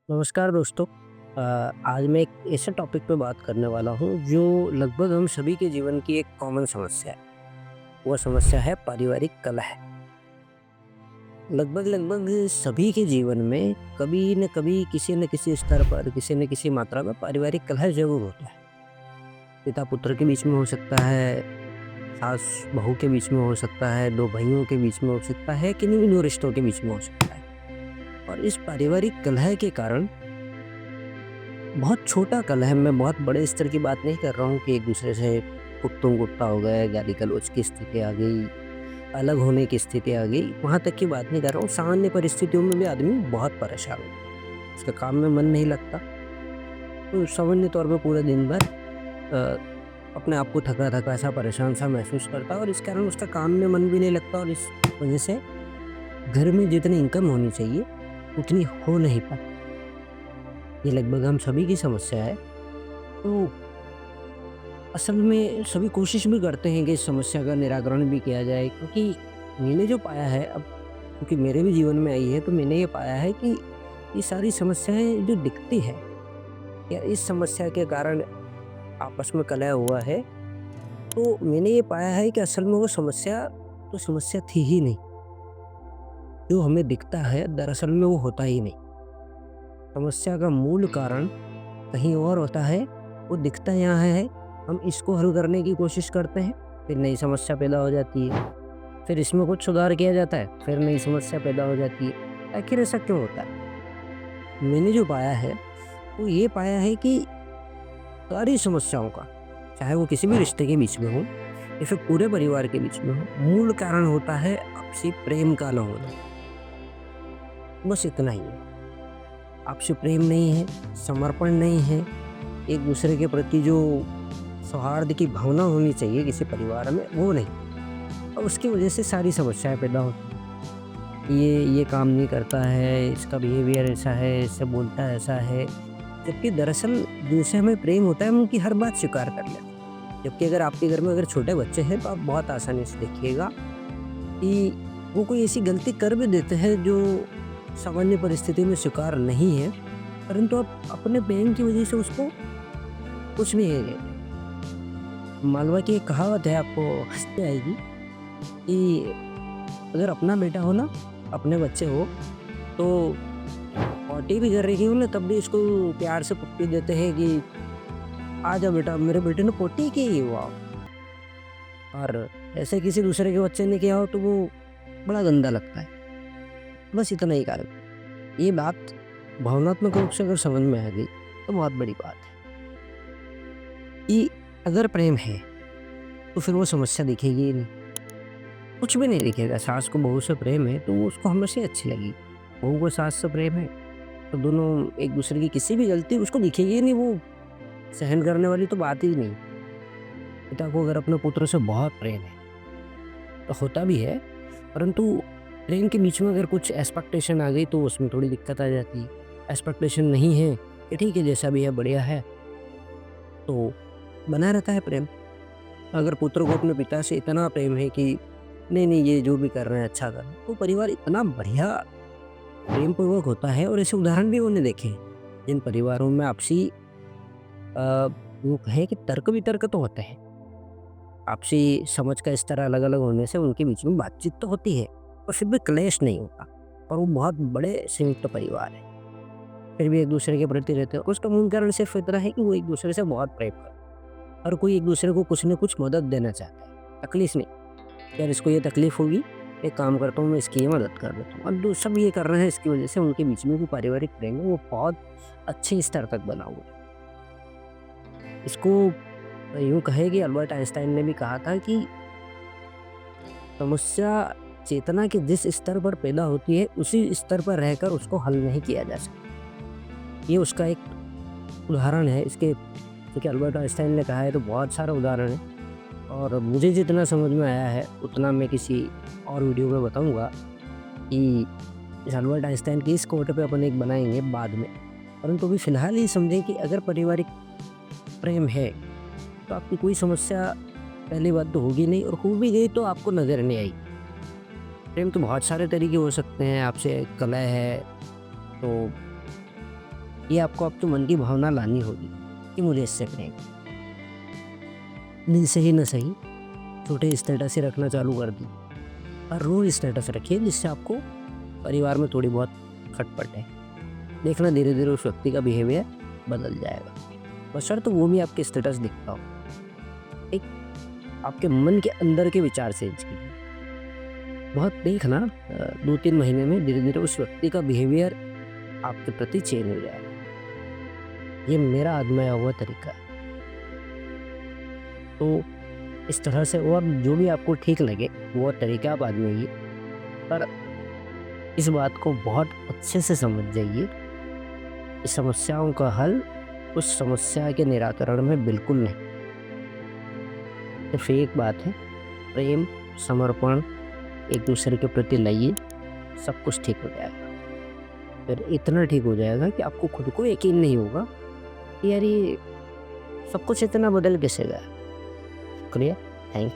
नमस्कार दोस्तों। आज मैं एक ऐसे टॉपिक पे बात करने वाला हूँ जो लगभग हम सभी के जीवन की एक कॉमन समस्या है। वो समस्या है पारिवारिक कलह। लगभग सभी के जीवन में कभी न कभी किसी न किसी स्तर पर किसी न किसी मात्रा में पारिवारिक कलह ज़रूर होता है। पिता पुत्र के बीच में हो सकता है, सास बहू के बीच में हो सकता है, 2 भाइयों के बीच में हो सकता है, किन्हीं भी 2 रिश्तों के बीच में हो सकता है। और इस पारिवारिक कलह के कारण बहुत छोटा कलह, मैं बहुत बड़े स्तर की बात नहीं कर रहा हूँ कि एक-दूसरे से उत्तुंग-गुत्ता हो गए, गाली-गलौज की स्थिति आ गई, अलग होने की स्थिति आ गई, वहाँ तक की बात नहीं कर रहा हूँ। सामान्य परिस्थितियों में भी आदमी बहुत परेशान होता है, उसका काम में मन नहीं लगता, तो सामान्य तौर पे पूरे दिन भर अपने आप को थका-थका सा, परेशान-सा महसूस करता है और इस कारण उसका काम में मन भी नहीं लगता और इस वजह से घर में जितनी इनकम होनी चाहिए, उतनी हो नहीं पाती। ये लगभग हम सभी की समस्या है। तो असल में सभी कोशिश भी करते हैं कि इस समस्या का निराकरण भी किया जाए, क्योंकि मैंने जो पाया है अब, क्योंकि मेरे भी जीवन में आई है, तो मैंने ये पाया है कि ये सारी समस्याएं जो दिखती है या इस समस्या के कारण आपस में कलह हुआ है, तो मैंने ये पाया है कि असल में वो समस्या तो समस्या थी ही नहीं। जो हमें दिखता है दरअसल में वो होता ही नहीं। समस्या का मूल कारण कहीं और होता है, वो दिखता यहाँ है, हम इसको हल करने की कोशिश करते हैं, फिर नई समस्या पैदा हो जाती है, फिर इसमें कुछ सुधार किया जाता है, फिर नई समस्या पैदा हो जाती है। आखिर ऐसा क्यों होता है? मैंने जो पाया है, वो ये पाया है कि सारी समस्याओं का, चाहे वो किसी भी रिश्ते के बीच में हो या फिर पूरे परिवार के बीच में हो, मूल कारण होता है आपसी प्रेम का ना होना। बस इतना ही है। आपसे प्रेम नहीं है, समर्पण नहीं है, एक-दूसरे के प्रति जो सौहार्द की भावना होनी चाहिए किसी परिवार में, वो नहीं। और उसकी वजह से सारी समस्याएँ पैदा होती हैं। ये काम नहीं करता है, इसका बिहेवियर ऐसा है, इससे बोलता है ऐसा है। जबकि दरअसल जिनसे हमें प्रेम होता है, हम उनकी हर बात स्वीकार कर लेते हैं। जबकि अगर आपके घर में अगर छोटे बच्चे हैं, तो आप बहुत आसानी से देखिएगा कि वो कोई ऐसी गलती कर भी देते हैं जो सामान्य परिस्थिति में स्वीकार नहीं है, परंतु आप अपने प्रेम की वजह से उसको कुछ भी नहीं कहते। मालवा की एक कहावत है, आपको हँसी आएगी कि अगर अपना बेटा हो ना, अपने बच्चे हो, तो पॉटी भी कर रही हो ना, तब भी इसको प्यार से पुप्पी देते हैं कि आजा बेटा, मेरे बेटे ने पॉटी की है, वाह! और ऐसे किसी दूसरे के बच्चे ने किया हो तो वो बड़ा गंदा लगता है। बस इतना ही कारण। ये बात भावनात्मक रूप से अगर समझ में आ गई, तो बहुत बड़ी बात है कि अगर प्रेम है, तो फिर वो समस्या दिखेगी ही नहीं। कुछ भी नहीं दिखेगा। सास को बहू से प्रेम है, तो वो उसको हमेशा अच्छी लगेगी। बहू को सास से प्रेम है, तो दोनों एक-दूसरे की किसी भी गलती उसको दिखेगी ही नहीं, वो सहन करने वाली तो बात ही नहीं। पिता को अगर अपने पुत्र से बहुत प्रेम है, तो होता भी है, परंतु प्रेम के बीच में अगर कुछ एक्सपेक्टेशन आ गई, तो उसमें थोड़ी दिक्कत आ जाती है। एक्सपेक्टेशन नहीं है कि ठीक है, जैसा भी है बढ़िया है, तो बना रहता है प्रेम। अगर पुत्र को अपने पिता से इतना प्रेम है कि नहीं, ये जो भी कर रहे हैं अच्छा कर रहे हैं, तो परिवार इतना बढ़िया प्रेम पूर्वक होता है। और ऐसे उदाहरण भी मैंने देखे हैं, जिन परिवारों में आपसी यूँ कहें कि तर्क-वितर्क तो होते हैं। आपसी समझ का स्तर अलग-अलग होने से उनके बीच में बातचीत तो होती है, पर फिर भी क्लेश नहीं होता, और वो बहुत बड़े संयुक्त परिवार है। फिर भी एक-दूसरे के प्रति रहते हैं। उसका मूल कारण सिर्फ़ इतना है कि वो एक-दूसरे से बहुत प्रेम करते हैं। हर कोई एक-दूसरे को कुछ न कुछ मदद देना चाहता है, तकलीफ़ नहीं। यार इसको ये तकलीफ़ होगी, एक काम करता हूँ मैं इसकी ये मदद कर देता हूँ। और दो सब ये कर रहे हैं, इसकी वज़ह से उनके बीच में जो पारिवारिक प्रेम है वो बहुत अच्छे स्तर तक बना हुआ है। इसको यूँ कहें कि अल्बर्ट आइंस्टाइन ने भी कहा था कि समस्या चेतना के जिस स्तर पर पैदा होती है, उसी स्तर पर रहकर उसको हल नहीं किया जा सकता। ये उसका एक उदाहरण है। इसके क्योंकि अल्बर्ट आइंस्टाइन ने कहा है, तो बहुत सारे उदाहरण हैं, और मुझे जितना समझ में आया है उतना मैं किसी और वीडियो में बताऊंगा कि इस अल्बर्ट आइंस्टाइन की इस कोट पे अपन एक बनाएंगे बाद में। परंतु अभी फ़िलहाल ये समझें कि अगर पारिवारिक प्रेम है, तो आपकी कोई समस्या पहली बात तो होगी नहीं, और हो भी गई तो आपको नज़र नहीं आएगी। प्रेम तो बहुत सारे तरीके हो सकते हैं। आपसे कलह है, तो ये आपको आपके मन की भावना लानी होगी कि मुझे इससे प्रेम है। दिल से ही न सही, छोटे स्टेटस ही रखना चालू कर दी। हर रोज़ स्टेटस रखिए जिससे आपको परिवार में थोड़ी बहुत खटपट है। देखना धीरे धीरे उस व्यक्ति का बिहेवियर बदल जाएगा, बशर्ते वो भी आपके स्टेटस दिखता हो। एक आपके मन के अंदर के विचार चेंज कीजिए। बहुत देखना 2-3 महीने में धीरे धीरे उस व्यक्ति का बिहेवियर आपके प्रति चेंज हो जाएगा। ये मेरा आजमाया हुआ तरीका है। तो इस तरह से और जो भी आपको ठीक लगे वो तरीका आप आजमाइए, पर इस बात को बहुत अच्छे से समझ जाइए, इस समस्याओं का हल उस समस्या के निराकरण में बिल्कुल नहीं। सिर्फ एक बात है, प्रेम, समर्पण एक दूसरे के प्रति लाइए, सब कुछ ठीक हो जाएगा। फिर इतना ठीक हो जाएगा कि आपको खुद को यकीन नहीं होगा कि यार ये सब कुछ इतना बदल कैसे गया। शुक्रिया, थैंक